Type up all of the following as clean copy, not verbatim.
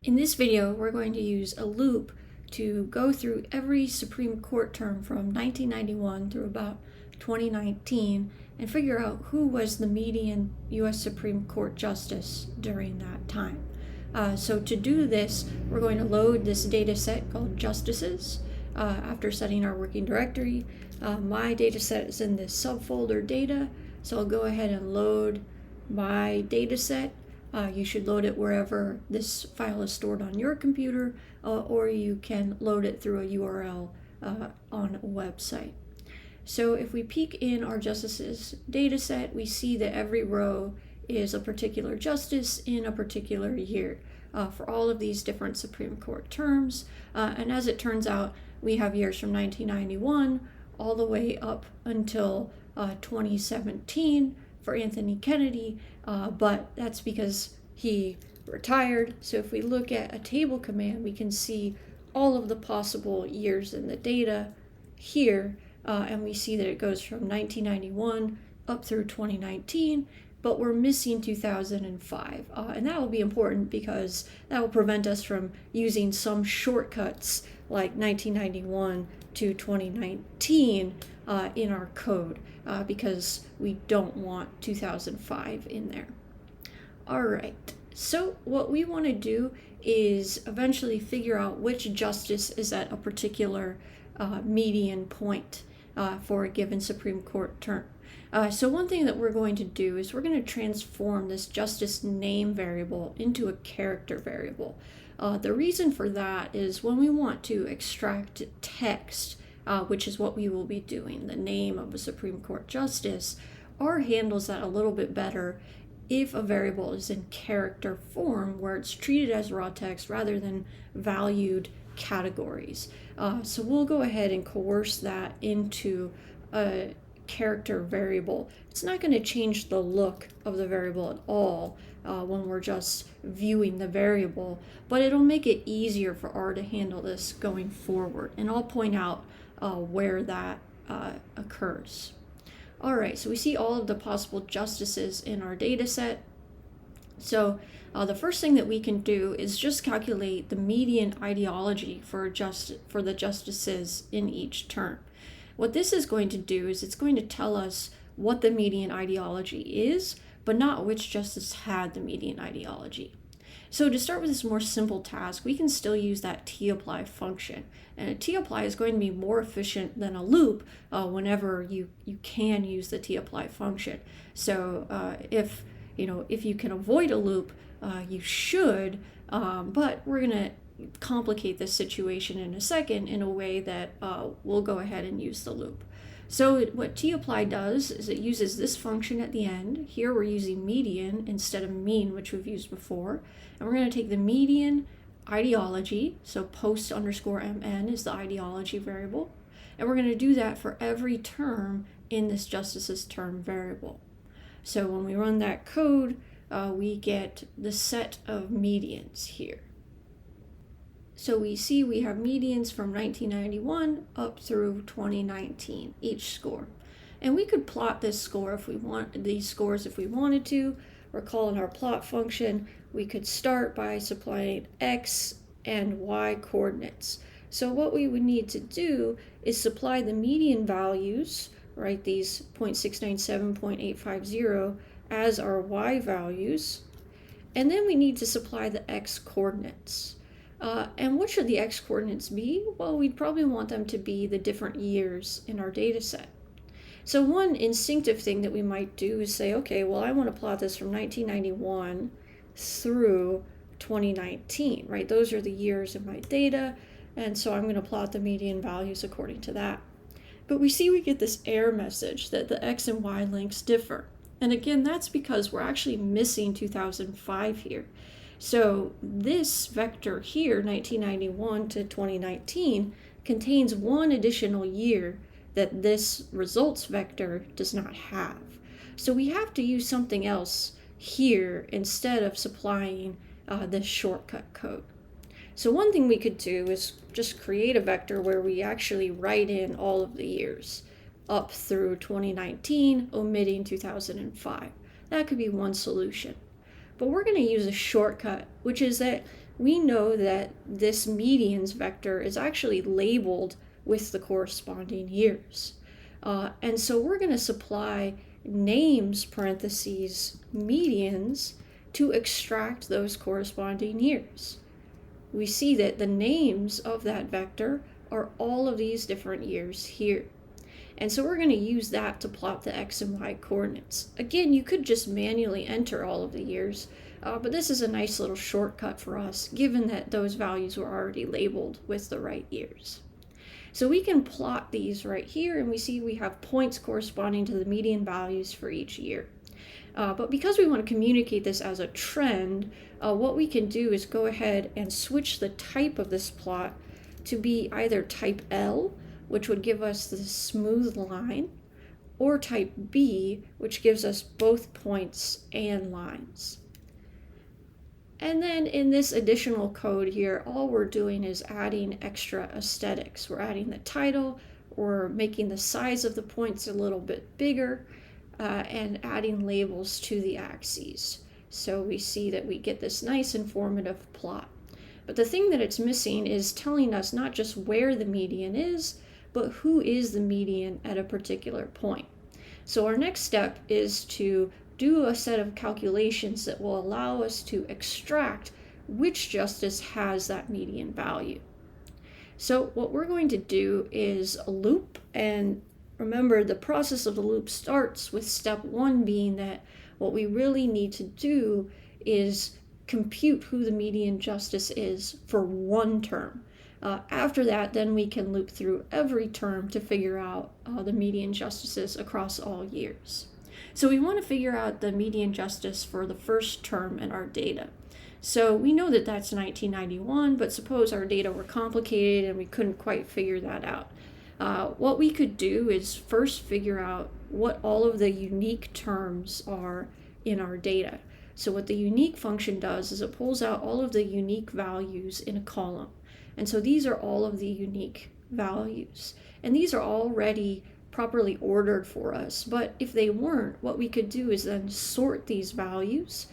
In this video, we're going to use a loop to go through every Supreme Court term from 1991 through about 2019 and figure out who was the median U.S. Supreme Court justice during that time. So to do this, we're going to load this data set called justices. After setting our working directory, my data set is in this subfolder data, so I'll go ahead and load my data set. You should load it wherever this file is stored on your computer, or you can load it through a URL on a website. So if we peek in our justices data set, we see that every row is a particular justice in a particular year for all of these different Supreme Court terms. And as it turns out, we have years from 1991 all the way up until 2017 for Anthony Kennedy, but that's because he retired. So if we look at a table command, we can see all of the possible years in the data here, and we see that it goes from 1991 up through 2019, but we're missing 2005. And that will be important because that will prevent us from using some shortcuts like 1991 to 2019 in our code, because we don't want 2005 in there. All right, so what we want to do is eventually figure out which justice is at a particular median point for a given Supreme Court term. So one thing that we're going to do is we're going to transform this justice name variable into a character variable. The reason for that is when we want to extract text, which is what we will be doing, the name of a Supreme Court justice, R handles that a little bit better if a variable is in character form, where it's treated as raw text rather than valued categories. So we'll go ahead and coerce that into a character variable. It's not going to change the look of the variable at all when we're just viewing the variable, but it'll make it easier for R to handle this going forward. And I'll point out where that occurs. All right, so we see all of the possible justices in our data set. So the first thing that we can do is just calculate the median ideology for the justices in each term. What this is going to do is it's going to tell us what the median ideology is, but not which justice had the median ideology. So to start with this more simple task, we can still use that tapply function. And a tapply is going to be more efficient than a loop whenever you can use the tapply function. So if you can avoid a loop, you should, but we're going to complicate this situation in a second in a way that we'll go ahead and use the loop. So what tapply does is it uses this function at the end. Here we're using median instead of mean, which we've used before. And we're going to take the median ideology, so post_mn is the ideology variable, and we're going to do that for every term in this justices term variable. So when we run that code, we get the set of medians here. So we see we have medians from 1991 up through 2019, each score. And we could plot this score if we want, these scores if we wanted to. Recall in our plot function, we could start by supplying x and y coordinates. So what we would need to do is supply the median values, right, these 0.697, 0.850 as our y values. And then we need to supply the x coordinates. And what should the x coordinates be? Well, we'd probably want them to be the different years in our data set. So one instinctive thing that we might do is say, okay, well, I want to plot this from 1991 through 2019, right? Those are the years of my data, and so I'm going to plot the median values according to that. But we see we get this error message that the x and y links differ. And again, that's because we're actually missing 2005 here. So this vector here, 1991 to 2019, contains one additional year that this results vector does not have. So we have to use something else here instead of supplying this shortcut code. So one thing we could do is just create a vector where we actually write in all of the years up through 2019, omitting 2005. That could be one solution. But we're going to use a shortcut, which is that we know that this medians vector is actually labeled with the corresponding years. And so we're going to supply names parentheses medians to extract those corresponding years. We see that the names of that vector are all of these different years here. And so we're going to use that to plot the x and y coordinates. Again, you could just manually enter all of the years, but this is a nice little shortcut for us, given that those values were already labeled with the right years. So we can plot these right here, and we see we have points corresponding to the median values for each year. But because we want to communicate this as a trend, what we can do is go ahead and switch the type of this plot to be either type L, which would give us the smooth line, or type B, which gives us both points and lines. And then in this additional code here, all we're doing is adding extra aesthetics. We're adding the title, or making the size of the points a little bit bigger, and adding labels to the axes. So we see that we get this nice informative plot. But the thing that it's missing is telling us not just where the median is, but who is the median at a particular point. So our next step is to do a set of calculations that will allow us to extract which justice has that median value. So what we're going to do is a loop, and remember the process of the loop starts with step 1 being that what we really need to do is compute who the median justice is for one term. After that, then we can loop through every term to figure out the median justices across all years. So we want to figure out the median justice for the first term in our data. So we know that that's 1991, but suppose our data were complicated and we couldn't quite figure that out. What we could do is first figure out what all of the unique terms are in our data. So what the unique function does is it pulls out all of the unique values in a column. And so these are all of the unique values. And these are already properly ordered for us. But if they weren't, what we could do is then sort these values.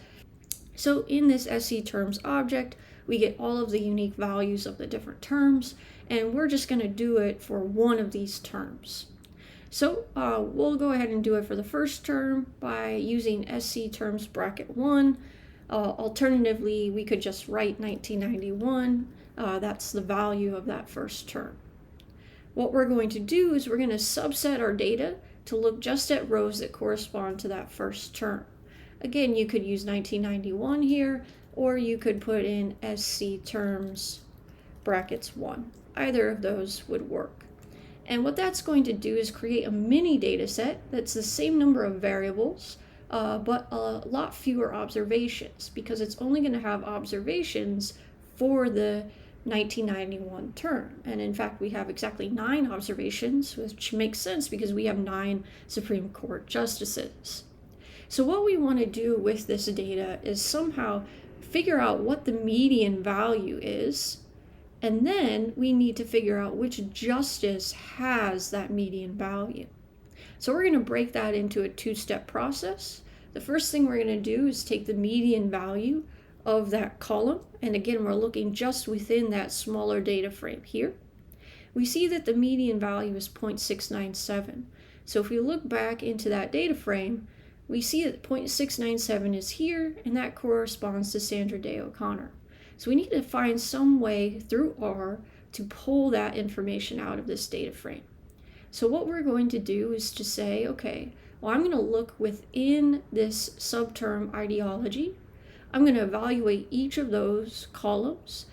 So in this SC terms object, we get all of the unique values of the different terms, and we're just going to do it for one of these terms. So we'll go ahead and do it for the first term by using SC terms bracket 1. Alternatively, we could just write 1991. That's the value of that first term. What we're going to do is we're going to subset our data to look just at rows that correspond to that first term. Again, you could use 1991 here, or you could put in SC terms brackets 1. Either of those would work. And what that's going to do is create a mini data set that's the same number of variables, but a lot fewer observations, because it's only going to have observations for the 1991 term. And in fact, we have exactly 9 observations, which makes sense because we have 9 Supreme Court justices. So what we want to do with this data is somehow figure out what the median value is, and then we need to figure out which justice has that median value. So we're going to break that into a 2-step process. The first thing we're going to do is take the median value of that column, and again, we're looking just within that smaller data frame here. We see that the median value is 0.697. So if we look back into that data frame, we see that 0.697 is here, and that corresponds to Sandra Day O'Connor. So we need to find some way through R to pull that information out of this data frame. So what we're going to do is to say, okay, well, I'm going to look within this subterm ideology. I'm going to evaluate each of those columns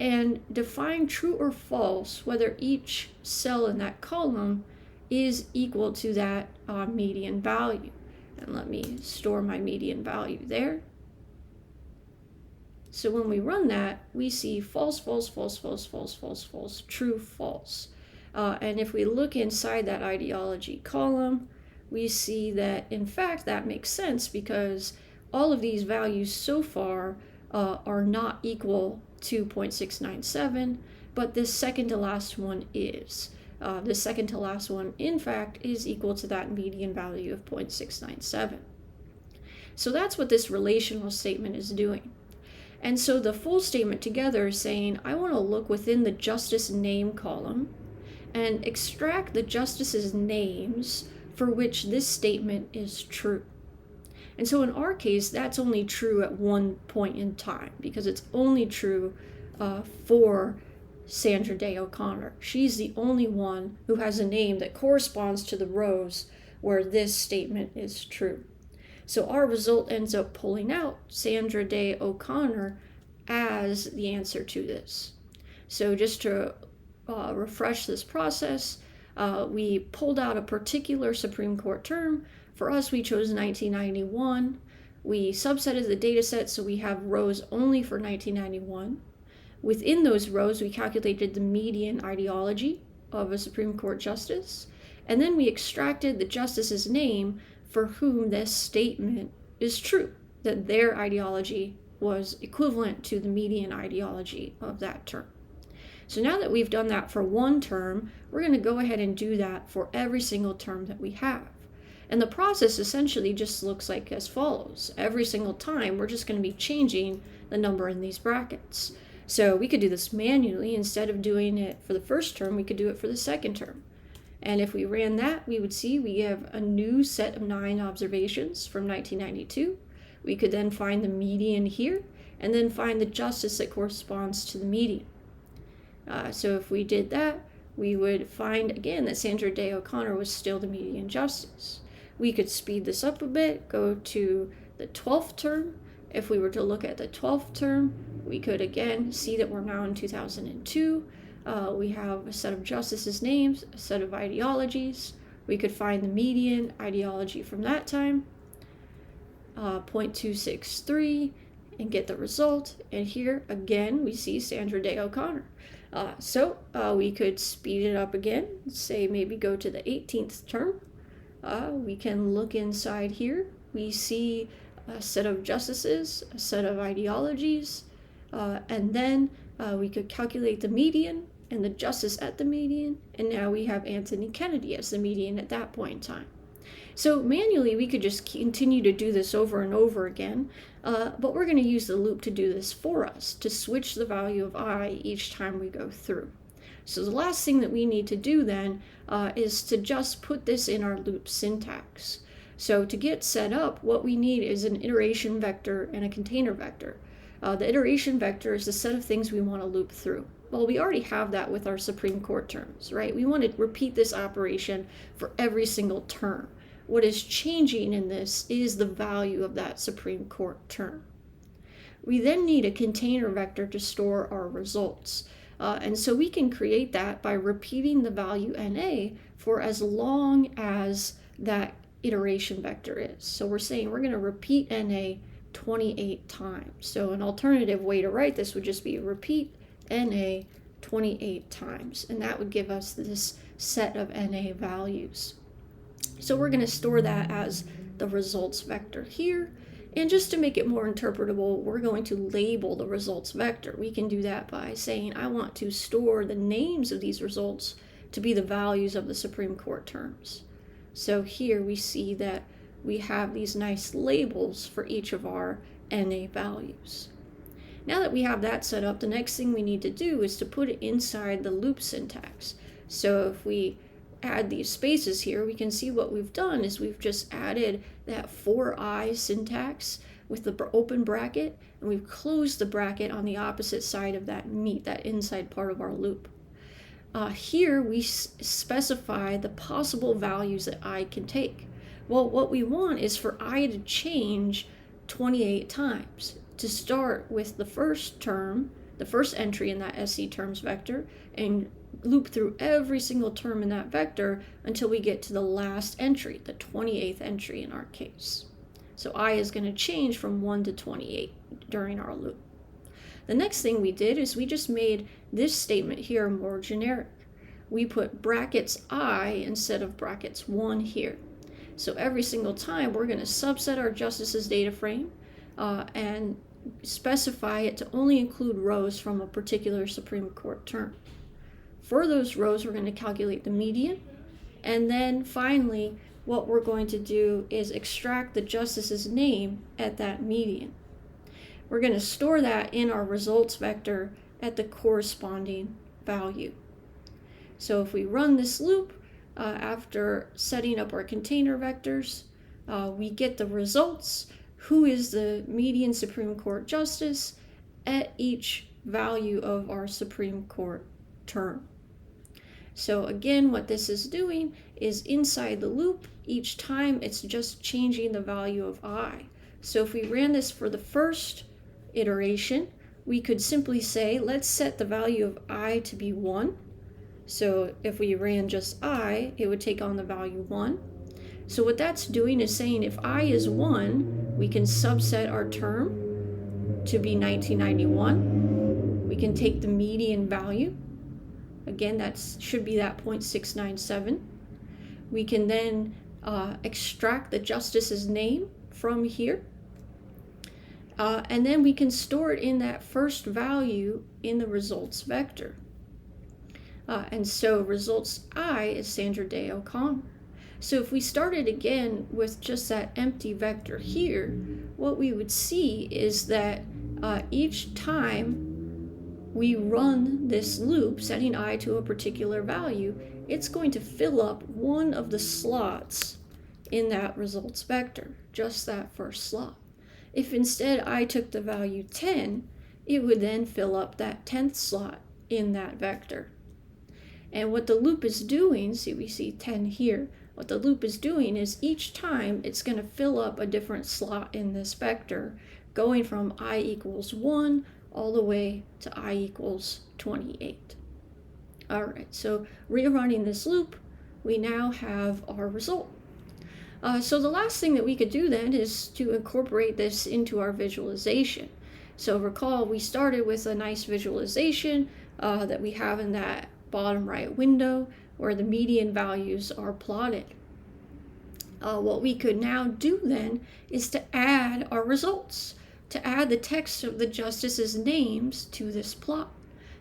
and define true or false whether each cell in that column is equal to that median value. And let me store my median value there. So when we run that, we see false, false, false, false, false, false, false, true, false. And if we look inside that ideology column, we see that, in fact, that makes sense because all of these values so far are not equal to 0.697, but this second to last one is. The second to last one, in fact, is equal to that median value of 0.697. So that's what this relational statement is doing. And so the full statement together is saying, I want to look within the justice name column and extract the justices' names for which this statement is true. And so in our case, that's only true at one point in time, because it's only true for Sandra Day O'Connor. She's the only one who has a name that corresponds to the rows where this statement is true. So our result ends up pulling out Sandra Day O'Connor as the answer to this. So just to refresh this process, we pulled out a particular Supreme Court term. For us, we chose 1991. We subsetted the data set so we have rows only for 1991. Within those rows, we calculated the median ideology of a Supreme Court justice, and then we extracted the justice's name for whom this statement is true, that their ideology was equivalent to the median ideology of that term. So now that we've done that for one term, we're going to go ahead and do that for every single term that we have. And the process essentially just looks like as follows. Every single time, we're just going to be changing the number in these brackets. So we could do this manually. Instead of doing it for the first term, we could do it for the second term. And if we ran that, we would see we have a new set of 9 observations from 1992. We could then find the median here, and then find the justice that corresponds to the median. So if we did that, we would find again that Sandra Day O'Connor was still the median justice. We could speed this up a bit, go to the 12th term. If we were to look at the 12th term, we could again see that we're now in 2002. We have a set of justices' names, a set of ideologies. We could find the median ideology from that time, 0.263, and get the result. And here again, we see Sandra Day O'Connor. So we could speed it up again, say maybe go to the 18th term. We can look inside here. We see a set of justices, a set of ideologies, and then we could calculate the median and the justice at the median, and now we have Anthony Kennedy as the median at that point in time. So manually, we could just continue to do this over and over again, but we're going to use the loop to do this for us, to switch the value of I each time we go through. So the last thing that we need to do then is to just put this in our loop syntax. So to get set up, what we need is an iteration vector and a container vector. The iteration vector is the set of things we want to loop through. Well, we already have that with our Supreme Court terms, right? We want to repeat this operation for every single term. What is changing in this is the value of that Supreme Court term. We then need a container vector to store our results. And so we can create that by repeating the value NA for as long as that iteration vector is. So we're saying we're going to repeat NA 28 times. So an alternative way to write this would just be repeat NA 28 times, and that would give us this set of NA values. So we're going to store that as the results vector here, and just to make it more interpretable, we're going to label the results vector. We can do that by saying I want to store the names of these results to be the values of the Supreme Court terms. So here we see that we have these nice labels for each of our NA values. Now that we have that set up, the next thing we need to do is to put it inside the loop syntax. So if we add these spaces here, we can see what we've done is we've just added that for I syntax with the open bracket, and we've closed the bracket on the opposite side of that that inside part of our loop. Here we specify the possible values that I can take. Well, what we want is for I to change 28 times. To start with the first term, the first entry in that SC terms vector, and loop through every single term in that vector until we get to the last entry, the 28th entry in our case. So I is going to change from 1 to 28 during our loop. The next thing we did is we just made this statement here more generic. We put brackets I instead of brackets 1 here. So every single time we're going to subset our justices data frame and specify it to only include rows from a particular Supreme Court term. For those rows, we're going to calculate the median, and then finally what we're going to do is extract the justice's name at that median. we're going to store that in our results vector at the corresponding value. So if we run this loop after setting up our container vectors, we get the results. Who is the median Supreme Court justice at each value of our Supreme Court term. So again, what this is doing is inside the loop, each time it's just changing the value of I. So if we ran this for the first iteration, we could simply say, let's set the value of I to be 1. So if we ran just I, it would take on the value 1. So what that's doing is saying if I is 1, we can subset our term to be 1991. We can take the median value. Again, that should be that 0.697. We can then extract the justice's name from here. And then we can store it in that first value in the results vector. And so results I is Sandra Day O'Connor. So if we started again with just that empty vector here, what we would see is that each time we run this loop, setting I to a particular value, it's going to fill up one of the slots in that results vector, just that first slot. If instead I took the value 10, it would then fill up that 10th slot in that vector. And what the loop is doing, see we see 10 here, what the loop is doing is each time it's going to fill up a different slot in this vector, going from I equals 1 all the way to I equals 28. All right, so rerunning this loop, we now have our result. So the last thing that we could do then is to incorporate this into our visualization. So recall we started with a nice visualization that we have in that bottom right window where the median values are plotted. What we could now do then is to add our results, to add the text of the justices' names to this plot.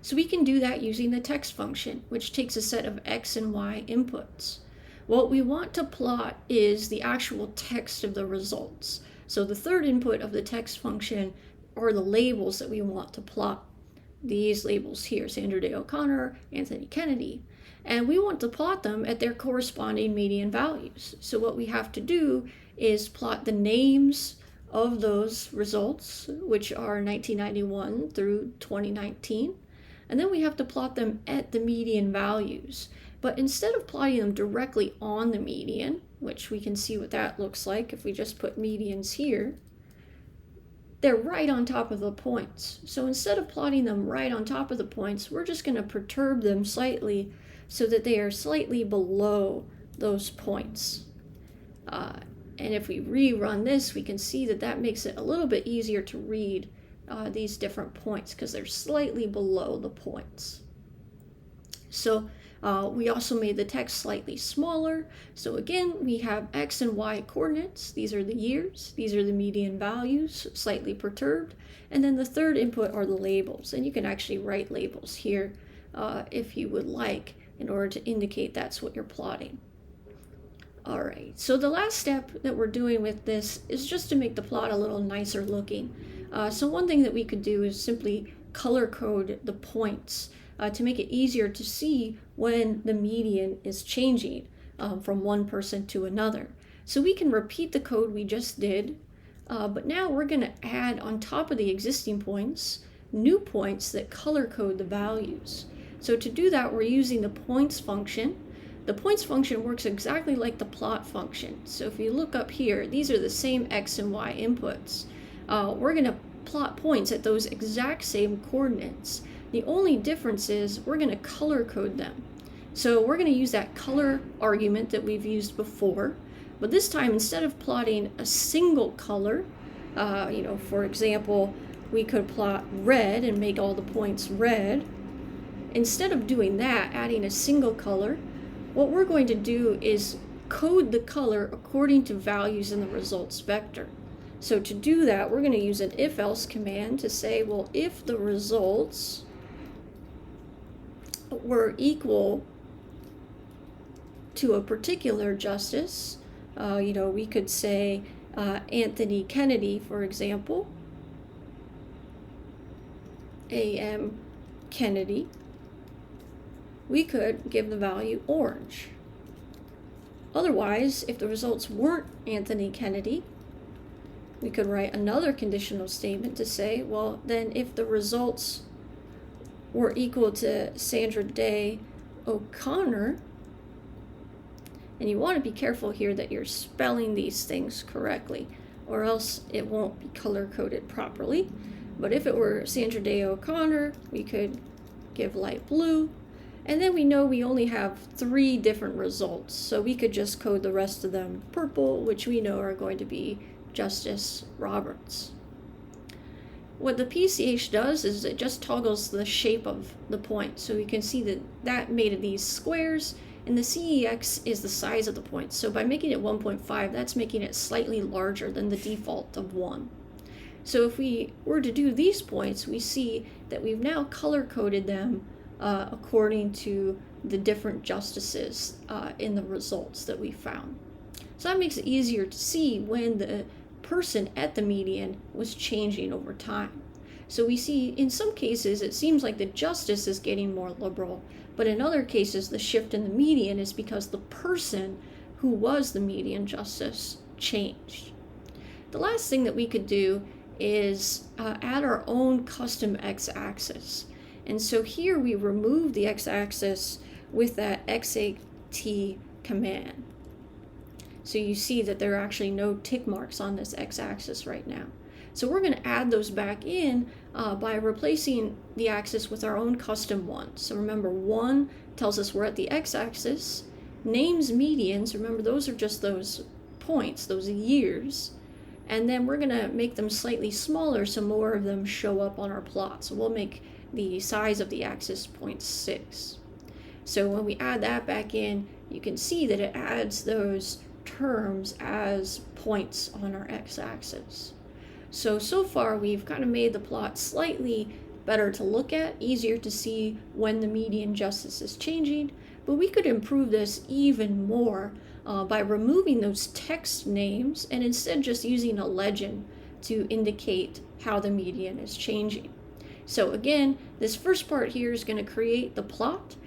So we can do that using the text function, which takes a set of X and Y inputs. What we want to plot is the actual text of the results. So the third input of the text function are the labels that we want to plot. These labels here, Sandra Day O'Connor, Anthony Kennedy. And we want to plot them at their corresponding median values. So what we have to do is plot the names of those results, which are 1991 through 2019. And then we have to plot them at the median values. But instead of plotting them directly on the median, which we can see what that looks like if we just put medians here, they're right on top of the points. So instead of plotting them right on top of the points, we're just going to perturb them slightly so that they are slightly below those points. And if we rerun this, we can see that that makes it a little bit easier to read these different points because they're slightly below the points. So we also made the text slightly smaller. So again, we have X and Y coordinates. These are the years. These are the median values, slightly perturbed. And then the third input are the labels. And you can actually write labels here if you would like in order to indicate that's what you're plotting. All right, so the last step that we're doing with this is just to make the plot a little nicer looking. So one thing that we could do is simply color code the points to make it easier to see when the median is changing from one person to another. So we can repeat the code we just did, but now we're going to add on top of the existing points, new points that color code the values. So to do that, we're using the points function. The points function works exactly like the plot function. So if you look up here, these are the same X and Y inputs. We're going to plot points at those exact same coordinates. The only difference is we're going to color code them. So we're going to use that color argument that we've used before, but this time instead of plotting a single color, for example, we could plot red and make all the points red. Instead of doing that, adding a single color, what we're going to do is code the color according to values in the results vector. So to do that, we're going to use an if-else command to say, well, if the results were equal to a particular justice, we could say Anthony Kennedy, for example, A.M. Kennedy, we could give the value orange. Otherwise, if the results weren't Anthony Kennedy, we could write another conditional statement to say, well, then if the results were equal to Sandra Day O'Connor, and you want to be careful here that you're spelling these things correctly, or else it won't be color-coded properly. But if it were Sandra Day O'Connor, we could give light blue. And then we know we only have 3 different results, so we could just code the rest of them purple, which we know are going to be Justice Roberts. What the PCH does is it just toggles the shape of the point. So you can see that made these squares, and the CEX is the size of the point. So by making it 1.5, that's making it slightly larger than the default of 1. So if we were to do these points, we see that we've now color-coded them according to the different justices in the results that we found. So that makes it easier to see when the person at the median was changing over time. So we see in some cases it seems like the justice is getting more liberal, but in other cases the shift in the median is because the person who was the median justice changed. The last thing that we could do is add our own custom x-axis. And so here we remove the x-axis with that XAT command. So you see that there are actually no tick marks on this x-axis right now. So we're going to add those back in by replacing the axis with our own custom one. So remember, 1 tells us we're at the x-axis. Names medians, remember those are just those points, those years. And then we're going to make them slightly smaller so more of them show up on our plot. So we'll make the size of the axis 0.6. So when we add that back in, you can see that it adds those terms as points on our x-axis. So far we've kind of made the plot slightly better to look at, easier to see when the median justice is changing, but we could improve this even more by removing those text names and instead just using a legend to indicate how the median is changing. So again, this first part here is going to create the plot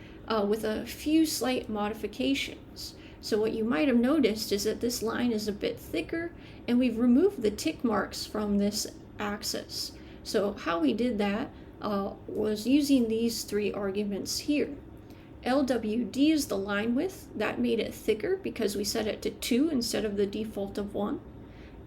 with a few slight modifications. So what you might have noticed is that this line is a bit thicker, and we've removed the tick marks from this axis. So how we did that was using these 3 arguments here. LWD is the line width. That made it thicker because we set it to 2 instead of the default of 1.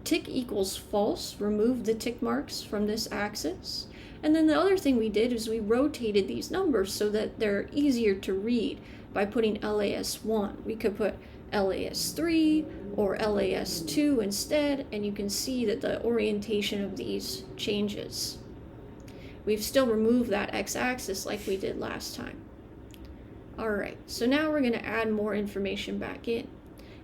Tick equals false, removed the tick marks from this axis. And then the other thing we did is we rotated these numbers so that they're easier to read by putting LAS1. We could put LAS3 or LAS2 instead, and you can see that the orientation of these changes. We've still removed that x-axis like we did last time. Alright, so now we're going to add more information back in.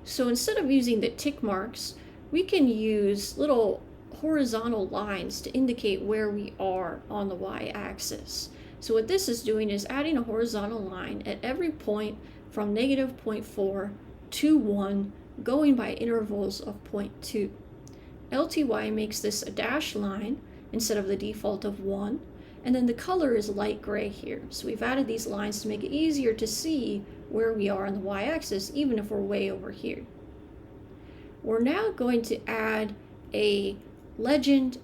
So instead of using the tick marks, we can use little horizontal lines to indicate where we are on the y-axis. So what this is doing is adding a horizontal line at every point from -0.4 to 1, going by intervals of 0.2. LTY makes this a dashed line instead of the default of 1, and then the color is light gray here. So we've added these lines to make it easier to see where we are on the y-axis, even if we're way over here. We're now going to add a legend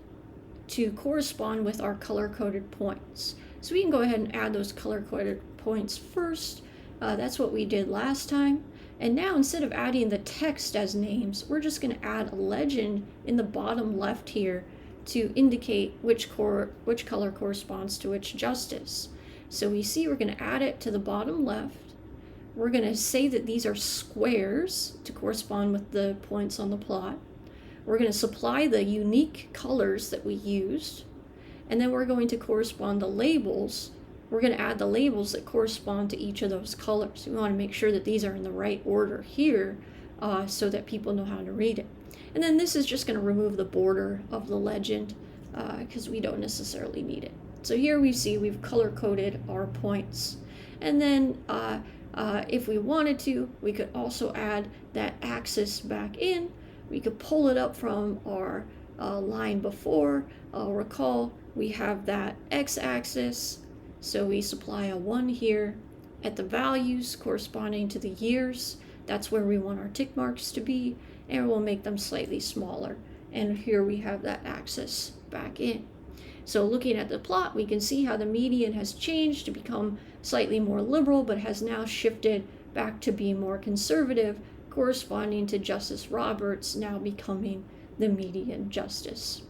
to correspond with our color-coded points. So we can go ahead and add those color-coded points first. That's what we did last time. And now instead of adding the text as names, we're just going to add a legend in the bottom left here to indicate which color corresponds to which justice. So we see we're going to add it to the bottom left. We're going to say that these are squares to correspond with the points on the plot. We're going to supply the unique colors that we used, and then we're going to correspond the labels. We're going to add the labels that correspond to each of those colors. We want to make sure that these are in the right order here so that people know how to read it. And then this is just going to remove the border of the legend because we don't necessarily need it. So here we see we've color-coded our points. And then if we wanted to, we could also add that axis back in. We could pull it up from our line before, recall we have that x-axis, so we supply a 1 here at the values corresponding to the years. That's where we want our tick marks to be, and we'll make them slightly smaller. And here we have that axis back in. So looking at the plot, we can see how the median has changed to become slightly more liberal, but has now shifted back to being more conservative, corresponding to Justice Roberts now becoming the median justice.